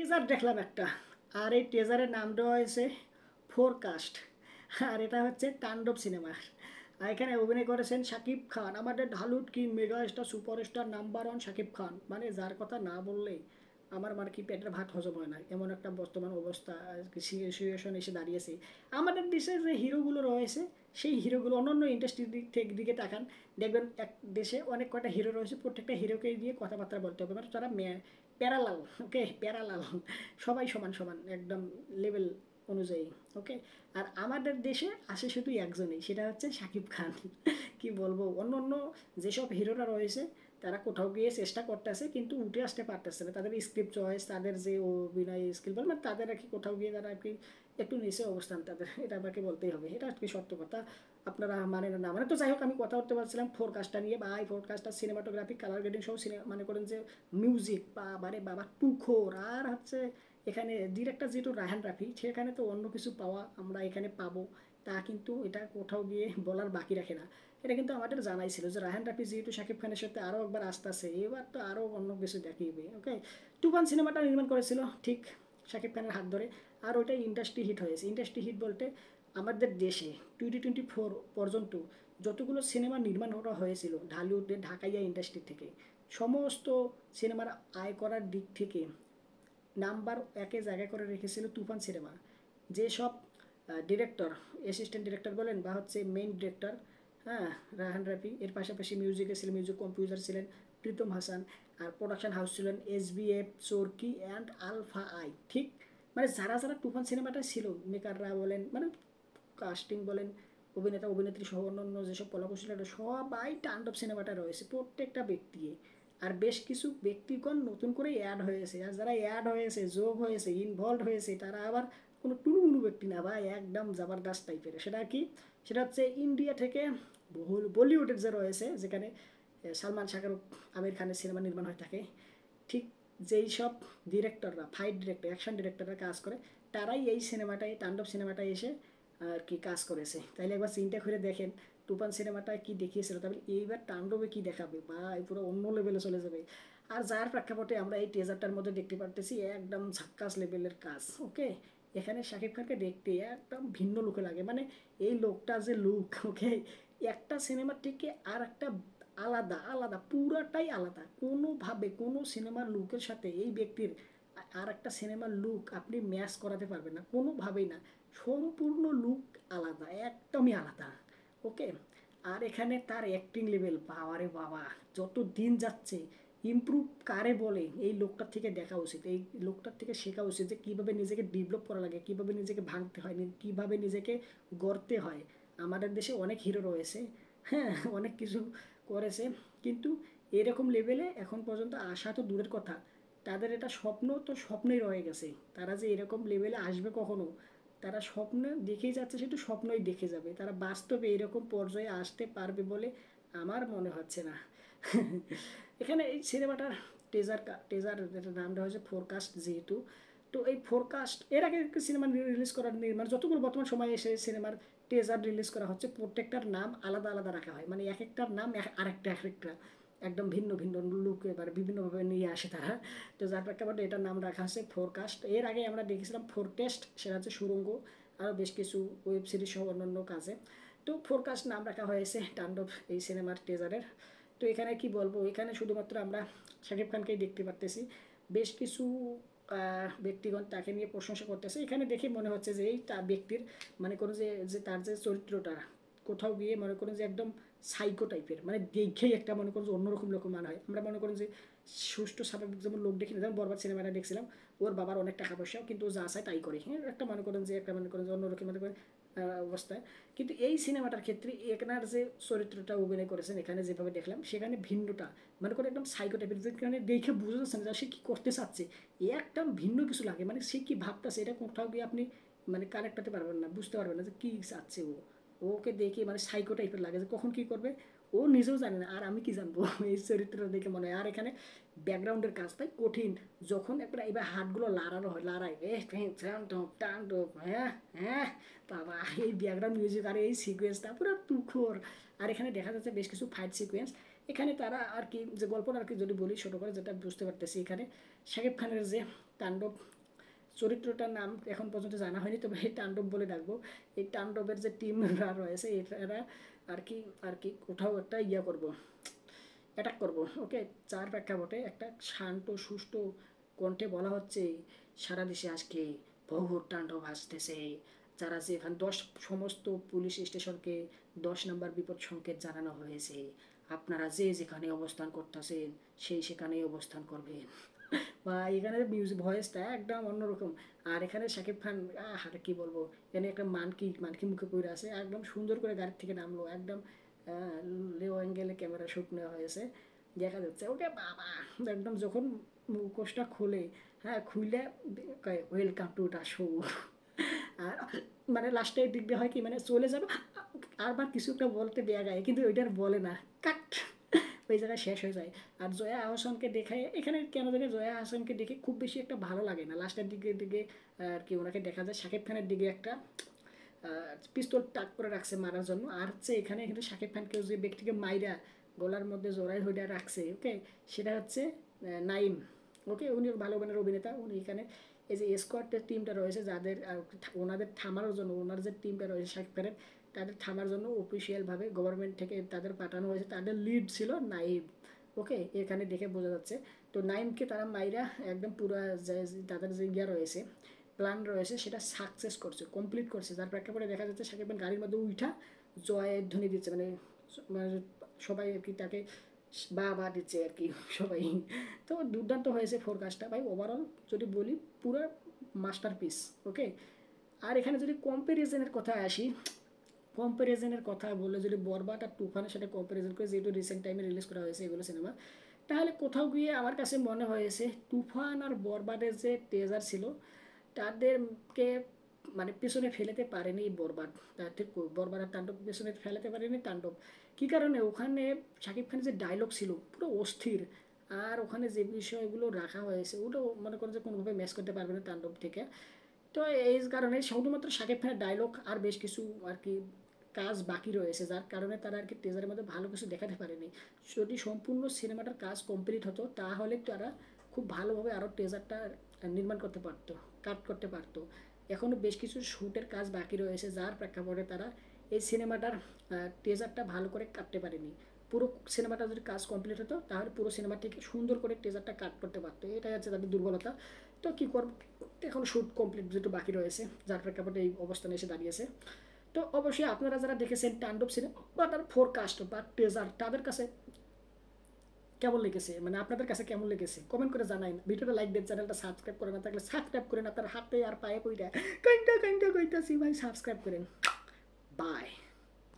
Taser দেখলাম একটা, আর এই টেজারের নাম দেওয়া হয়েছে ফোরকাস্ট। আর এটা হচ্ছে তাণ্ডব সিনেমা। আর এখানে অভিনয় করেছেন শাকিব খান, আমাদের ঢালুট কি mega star superstar number one Shakib Khan, মানে যার কথা না বললেই আমার মানে কি পেটের ভাত হজম হয় না, এমন একটা বর্তমান অবস্থা সিচুয়েশন এসে দাঁড়িয়েছে। আমাদের দেশে যে হিরোগুলো রয়েছে, সেই হিরোগুলো অন্যান্য ইন্ডাস্ট্রির দিকে তাকান, দেখবেন এক দেশে অনেক কটা হিরো রয়েছে, প্রত্যেকটা হিরোকে দিয়ে কথাবার্তা বলতে হবে, মানে তারা প্যারালাল, ওকে প্যারালাল, সবাই সমান সমান একদম লেভেল অনুযায়ী, ওকে। আর আমাদের দেশে আসে শুধু একজনই, সেটা হচ্ছে শাকিব খান। কি বলবো, অন্য অন্য যেসব হিরোরা রয়েছে তারা কোথাও গিয়ে চেষ্টা করতেছে কিন্তু উঠে আসতে পারতেছে না, তাদের স্ক্রিপ্ট চয়েস, তাদের যে অভিনয় স্কিল বল, মানে তাদের আর কি কোথাও গিয়ে তারা আর কি একটু নিচে অবস্থান তাদের, এটা আমাকে বলতেই হবে, এটা আর কি সত্য কথা। আপনারা মানে না মানে, তো যাই হোক আমি কথা বলতে পারছিলাম ফোরকাস্টটা নিয়ে, বা এই ফোরকাস্টটা সিনেমাটোগ্রাফি কালার গ্রেডিং সব সিনেমা মানে করেন যে মিউজিক বা বারে বাবা টুখোর, আর হচ্ছে এখানে ডিরেক্টর যেহেতু রায়হান রাফি, সেখানে তো অন্য কিছু পাওয়া আমরা এখানে পাবো, তা কিন্তু এটা কোথাও গিয়ে বলার বাকি রাখে না। এটা কিন্তু আমাদের জানাই ছিল যে রায়হান রাফি যেহেতু শাকিব খানের সাথে আরও একবার আসতেছে, এবার তো আরও অন্য কিছু দেখিয়ে, ওকে। তুফান সিনেমাটা নির্মাণ করেছিল ঠিক শাকিব খানের হাত ধরে, আর ওইটা ইন্ডাস্ট্রি হিট হয়েছে। ইন্ডাস্ট্রি হিট বলতে আমাদের দেশে 2024 পর্যন্ত যতগুলো সিনেমা নির্মাণ করা হয়েছিল ঢালিউডের ঢাকাইয়া ইন্ডাস্ট্রি থেকে, সমস্ত সিনেমার আয় করার দিক থেকে নাম্বার একে জায়গায় করে রেখেছিল তুফান সিনেমা। যেসব ডিরেক্টর, অ্যাসিস্ট্যান্ট ডিরেক্টর বলেন বা হচ্ছে মেইন ডিরেক্টর, হ্যাঁ, রায়হান রাফি, এর পাশাপাশি মিউজিকে ছিলেন, মিউজিক কম্পোজার ছিলেন প্রীতম হাসান, আর প্রোডাকশন হাউস ছিলেন SBF, Chorki and Alpha I, ঠিক। মানে যারা যারা তুফান সিনেমাটা ছিল, মেকাররা বলেন মানে কাস্টিং বলেন, অভিনেতা অভিনেত্রী সহ অন্যান্য যেসব কলাকুশলী, সবাই তাণ্ডব সিনেমাটা রয়েছে প্রত্যেকটা ব্যক্তি। আর বেশ কিছু ব্যক্তিগণ নতুন করে অ্যাড হয়েছে, আর যারা অ্যাড হয়েছে, যোগ হয়েছে, ইনভলভ হয়েছে, তারা আবার কোনো টুনুমুনু ব্যক্তি না ভাই, একদম জাবারদাস্ত টাইপের। সেটা কি, সেটা হচ্ছে ইন্ডিয়া থেকে বহুল বলিউডের যে রয়েছে, যেখানে সালমান শাহরুখ আমির খানের সিনেমা নির্মাণ হয়ে থাকে, ঠিক যেই সব ডিরেক্টররা, ফাইট ডিরেক্টর, অ্যাকশন ডিরেক্টররা কাজ করে, তারাই এই সিনেমাটায় তাণ্ডব সিনেমাটায় এসে আর কি কাজ করেছে। তাইলে একবার চিন্তা করে দেখেন তুফান সিনেমাটায় কি দেখিয়েছিল, তবে এইবার তাণ্ডবে কি দেখাবে, বা পুরো অন্য লেভেলে চলে যাবে। আর যার প্রেক্ষাপটে আমরা এই টেজারটার মধ্যে দেখতে পারতেছি একদম ঝাক্কাস লেভেলের কাজ, ওকে। এখানে শাকিব খানকে দেখতে একদম ভিন্ন লুকে লাগে, মানে এই লোকটা যে লুক, ওকে, একটা সিনেমার থেকে আর একটা আলাদা আলাদা, পুরাটাই আলাদা, কোনোভাবে কোনো সিনেমার লুকের সাথে এই ব্যক্তির আর একটা সিনেমার লুক আপনি ম্যাচ করাতে পারবেন না, কোনোভাবেই না। সম্পূর্ণ লুক আলাদা, একদমই আলাদা, ওকে। আর এখানে তার অ্যাক্টিং লেভেল বাবারে বাবা, যত দিন যাচ্ছে ইমপ্রুভ কারে বলে, এই লোকটার থেকে দেখা উচিত, এই লোকটার থেকে শেখা উচিত যে কীভাবে নিজেকে ডেভেলপ করা লাগে, কীভাবে নিজেকে ভাঙতে হয়, কীভাবে নিজেকে গড়তে হয়। আমাদের দেশে অনেক হিরো রয়েছে, হ্যাঁ, অনেক কিছু করেছে, কিন্তু এরকম লেভেলে এখন পর্যন্ত আসা তো দূরের কথা, তাদের এটা স্বপ্ন তো স্বপ্নই রয়ে গেছে। তারা যে এরকম লেভেলে আসবে কখনো, তারা স্বপ্ন দেখেই যাচ্ছে, সেটা স্বপ্নই দেখে যাবে, তারা বাস্তবে এরকম পর্যায়ে আসতে পারবে বলে আমার মনে হচ্ছে না। এখানে এই সিনেমাটার টেজার টেজার নামটা হয়েছে ফোরকাস্ট যেহেতু, তো এই ফোরকাস্ট এর আগে সিনেমা রিলিজ করার নির্মাণ যতগুলো বর্তমান সময়ে এসে সিনেমার টেজার রিলিজ করা হচ্ছে, প্রত্যেকটার নাম আলাদা আলাদা রাখা হয়, মানে এক একটার নাম আরেকটা আরেকটা একদম ভিন্ন ভিন্ন লুক, এবার বিভিন্নভাবে নিয়ে আসে তারা। তো যার প্রেক্ষাপটে এটার নাম রাখা আছে ফোরকাস্ট। এর আগে আমরা দেখেছিলাম ফোরটেস্ট, সেটা হচ্ছে সুরঙ্গ, আরও বেশ কিছু ওয়েব সিরিজ সহ অন্যান্য কাজে। তো ফোরকাস্ট নাম রাখা হয়েছে তাণ্ডব এই সিনেমার টেজারের। তো এখানে কি বলবো, এখানে শুধুমাত্র আমরা শাকিব খানকেই দেখতে পারতেছি, বেশ কিছু ব্যক্তিগণ তাকে নিয়ে প্রশংসা করতেছে। এখানে দেখে মনে হচ্ছে যে এই তার ব্যক্তির মানে কোনো যে যে তার যে চরিত্রটা কোথাও গিয়ে মনে করেন যে একদম সাইকো টাইপের, মানে দেখেই একটা মনে করেন যে অন্যরকম লোক মনে হয়। আমরা মনে করেন যে সুষ্ঠু স্বাভাবিক যেমন লোক দেখি না, যেমন বরবাদ সিনেমাটা দেখছিলাম, ওর বাবার অনেক টাকা পয়সাও কিন্তু ও যা চায় তাই করে, হ্যাঁ, একটা মনে করেন যে একটা মনে করেন যে অন্যরকম মনে করেন অবস্থায়। কিন্তু এই সিনেমাটার ক্ষেত্রে এখানের যে চরিত্রটা অভিনয় করেছেন এখানে যেভাবে দেখলাম, সেখানে ভিন্নটা মানে করে একদম সাইকো টাইপের, যেখানে দেখে বুঝে যাচ্ছেন যে সে কী করতে চাচ্ছে, একদম ভিন্ন কিছু লাগে, মানে সে কী ভাবতেছে এটা কোথাও গিয়ে আপনি মানে কানেক্ট করতে পারবেন না, বুঝতে পারবেন না যে কী চাচ্ছে ও। ওকে দেখে মানে সাইকো টাইপের লাগে যে কখন কী করবে ও নিজেও জানে না, আর আমি কি জানবো। এই চরিত্রটা দেখে মনে হয়। আর এখানে ব্যাকগ্রাউন্ডের কাজটাই কঠিন, যখন একবার এবার হাতগুলো লাড়ানো হয়, লড়াই টান হ্যাঁ হ্যাঁ, বাবা এই ব্যাকগ্রাউন্ড মিউজিক আর এই সিকোয়েন্সটা পুরো তুখোর। আর এখানে দেখা যাচ্ছে বেশ কিছু ফাইট সিকোয়েন্স। এখানে তারা আর কি যে গল্পটা আর কি যদি বলি ছোটো করে যেটা বুঝতে পারতেছি, এখানে শাকিব খানের যে তাণ্ডব চরিত্রটার নাম এখন পর্যন্ত জানা হয়নি, তবে এই তাণ্ডব বলে ডাকবো। এই তাণ্ডবের যে টিমরা রয়েছে এরা আর কি কোথাও একটা করব, অ্যাটাক করব। ওকে, যার প্রেক্ষাপটে একটা শান্ত সুষ্ঠ কণ্ঠে বলা হচ্ছে সারা দেশে আজকে ভৌর তাণ্ডব আসতেছে। যারা যে এখানে সমস্ত পুলিশ স্টেশনকে 10 নম্বর বিপদ সংকেত জানানো হয়েছে, আপনারা যে যেখানে অবস্থান করতেছেন সেই সেখানেই অবস্থান করবেন। বা এখানে মিউজিক ভয়েসটা একদম অন্যরকম। আর এখানে শাকিব খান, আর কি বলবো, এখানে একটা মানকি মুখে পড়ে আছে, একদম সুন্দর করে গাড়ি থেকে নামলো, একদম লো অ্যাঙ্গেলে ক্যামেরা শ্যুট নেওয়া হয়েছে, দেখা যাচ্ছে ওকে বাবা। একদম যখন মুখোশটা খোলে, হ্যাঁ খুলে ওয়েলকাম টু দ্য শো। আর মানে লাস্টের দিক দিয়ে হয় কি, মানে চলে যাবে আরবার কিছু একটা বলতে দেয়া গায়ে, কিন্তু ওইটার বলে না, কাট, ওই জায়গায় শেষ হয়ে যায়। আর জয়া আহসানকে দেখে এখানে কেন জানি জয়া আহসানকে দেখে খুব বেশি একটা ভালো লাগে না, লাস্টের দিকে আর কি ওনাকে দেখা যায় শাকিব খানের দিকে একটা পিস্তল টাক করে রাখছে মারার জন্য। আর হচ্ছে এখানে কিন্তু শাকিব খানকে যে ব্যক্তিকে মাইরা গলার মধ্যে জোড়াই হইয়া রাখছে, ওকে, সেটা হচ্ছে নাইম। ওকে, উনি ভালো মানের অভিনেতা। উনি এখানে এই যে স্কোয়াডের টিমটা রয়েছে যাদের ওনাদের থামানোর জন্য, ওনার যে টিমটা রয়েছে শাকিব খানের, তাদের থামার জন্য অফিসিয়ালভাবে গভর্নমেন্ট থেকে তাদের পাঠানো হয়েছে, তাদের লিড ছিল নাইম। ওকে, এখানে দেখে বোঝা যাচ্ছে। তো নাইমকে তারা মাইরা একদম পুরো তাদের যে রয়েছে, প্ল্যান রয়েছে, সেটা সাকসেস করছে, কমপ্লিট করছে। যার প্রেক্ষাপটে দেখা যাচ্ছে শাকিব খান গাড়ির মধ্যে উঠা জয়ের ধ্বনি দিচ্ছে, মানে মানে সবাই আর কি তাকে বা দিচ্ছে আর কি সবাই। তো দুর্দান্ত হয়েছে ফোরকাস্টটা ভাই, ওভারঅল যদি বলি পুরো মাস্টারপিস। ওকে, আর এখানে যদি কম্প্যারিজনের কথা আসি, কম্প্যারিজনের কথা বললে যদি বরবাদ আর তুফানের সাথে কম্প্যারিজন করে, যেহেতু রিসেন্ট টাইমে রিলিজ করা হয়েছে এগুলো সিনেমা, তাহলে কোথাও গিয়ে আমার কাছে মনে হয়েছে তুফান আর বরবাদের যে টেজার ছিল তাদেরকে মানে পেছনে ফেলেতে পারেনি বরবাদ। ঠিক বরবাদ আর তাণ্ডব পেছনে ফেলাতে পারেনি তাণ্ডব। কী কারণে, ওখানে শাকিব খানের যে ডায়লগ ছিল পুরো অস্থির, আর ওখানে যে বিষয়গুলো রাখা হয়েছে ওটাও মনে করেন যে কোনোভাবে ম্যাচ করতে পারবে না তাণ্ডব থেকে। তো এই কারণে শুধুমাত্র শাকিব খানের ডায়লগ আর বেশ কিছু আর কি কাজ বাকি রয়েছে, যার কারণে তারা আর কি টেজারের মধ্যে ভালো কিছু দেখাতে পারেনি। যদি সম্পূর্ণ সিনেমাটার কাজ কমপ্লিট হতো তাহলে তারা খুব ভালোভাবে আরও টেজারটা নির্মাণ করতে পারতো, কাট করতে পারতো। এখনও বেশ কিছু শ্যুটের কাজ বাকি রয়েছে, যার প্রেক্ষাপটে তারা এই সিনেমাটার টেজারটা ভালো করে কাটতে পারেনি। পুরো সিনেমাটা যদি কাজ কমপ্লিট হতো তাহলে পুরো সিনেমাটিকে সুন্দর করে টেজারটা কাট করতে পারতো, এটাই হচ্ছে তাদের দুর্বলতা। তো কী করব, এখন শ্যুট কমপ্লিট যেটা বাকি রয়েছে, যার প্রেক্ষাপটে এই অবস্থানে এসে দাঁড়িয়েছে। তো অবশ্যই আপনারা যারা দেখেছেন তাণ্ডব সিনেমা বা তার ফোরকাস্ট বা টেজার, তাদের কাছে কেমন লেগেছে, মানে আপনাদের কাছে কেমন লেগেছে কমেন্ট করে জানাই। ভিডিওটা লাইক দেন, চ্যানেলটা সাবস্ক্রাইব করে না থাকলে সাবস্ক্রাইব করেন, আপনার হাতে আর পায়ে পইরা কইটা কইতাছি ভাই সাবস্ক্রাইব করেন। বাই।